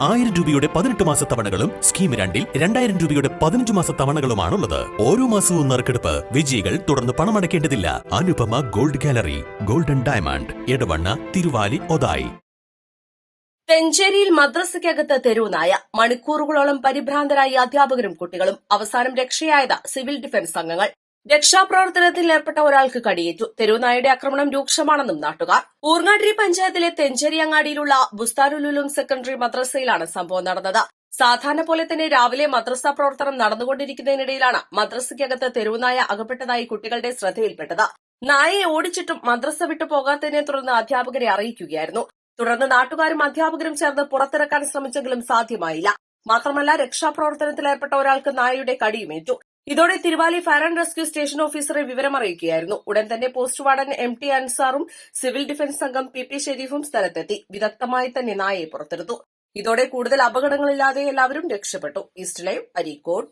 1000 രൂപയുടെ 18 മാസ തവണകളും സ്കീം 2-ൽ 2000 രൂപയുടെ 15 മാസ തവണകളുമാണുള്ളത്. ഓരോ മാസവും നറുക്കെടുപ്പ്. വിജയികൾ തുടർന്ന് പണമടയ്ക്കേണ്ടതില്ല. Anupama gold gallery, golden diamond, Edavanna, Thiruvali, Othayi. തെഞ്ചേരിയിൽ മദ്രസയ്ക്കകത്ത് തെരുവുനായ. മണിക്കൂറുകളോളം പരിഭ്രാന്തരായ അധ്യാപകരും കുട്ടികളും. അവസാനം രക്ഷയായത് സിവിൽ ഡിഫൻസ് അംഗങ്ങൾ. രക്ഷാപ്രവർത്തനത്തിൽ ഏർപ്പെട്ട ഒരാൾക്ക് കടിയേറ്റു. തെരുവുനായയുടെ ആക്രമണം രൂക്ഷമാണെന്നും നാട്ടുകാർ. ഊർങ്ങാട്ടിരി പഞ്ചായത്തിലെ തെഞ്ചേരി അങ്ങാടിയിലുള്ള ബുസ്താനുലുലും സെക്കൻഡറി മദ്രസയിലാണ് സംഭവം നടന്നത്. സാധാരണ പോലെ തന്നെ രാവിലെ മദ്രസ പ്രവർത്തനം നടന്നുകൊണ്ടിരിക്കുന്നതിനിടയിലാണ് മദ്രസയ്ക്കകത്ത് തെരുവുനായ അകപ്പെട്ടതായി കുട്ടികളുടെ ശ്രദ്ധയിൽപ്പെട്ടത്. നായയെ ഓടിച്ചിട്ടും മദ്രസ വിട്ടു പോകാത്തതിനെ തുടർന്ന് അധ്യാപകരെ അറിയിക്കുകയായിരുന്നു. തുടർന്ന് നാട്ടുകാരും അധ്യാപകരും ചേർന്ന് പുറത്തിറക്കാൻ ശ്രമിച്ചെങ്കിലും സാധ്യമായില്ല. മാത്രമല്ല, രക്ഷാപ്രവർത്തനത്തിൽ ഏർപ്പെട്ട ഒരാൾക്ക് നായയുടെ കടിയുമേറ്റു. ഇതോടെ Thiruvali fire and rescue station ഓഫീസറെ വിവരമറിയിക്കുകയായിരുന്നു. ഉടൻ തന്നെ പോസ്റ്റ് വാർഡൻ MT അൻസാറും സിവിൽ ഡിഫൻസ് അംഗം PP ഷെരീഫും സ്ഥലത്തെത്തി വിദഗ്ധമായി തന്നെ നായയെ പുറത്തെടുത്തു. ഇതോടെ കൂടുതൽ അപകടങ്ങളില്ലാതെ എല്ലാവരും രക്ഷപ്പെട്ടു. East live, Areekode.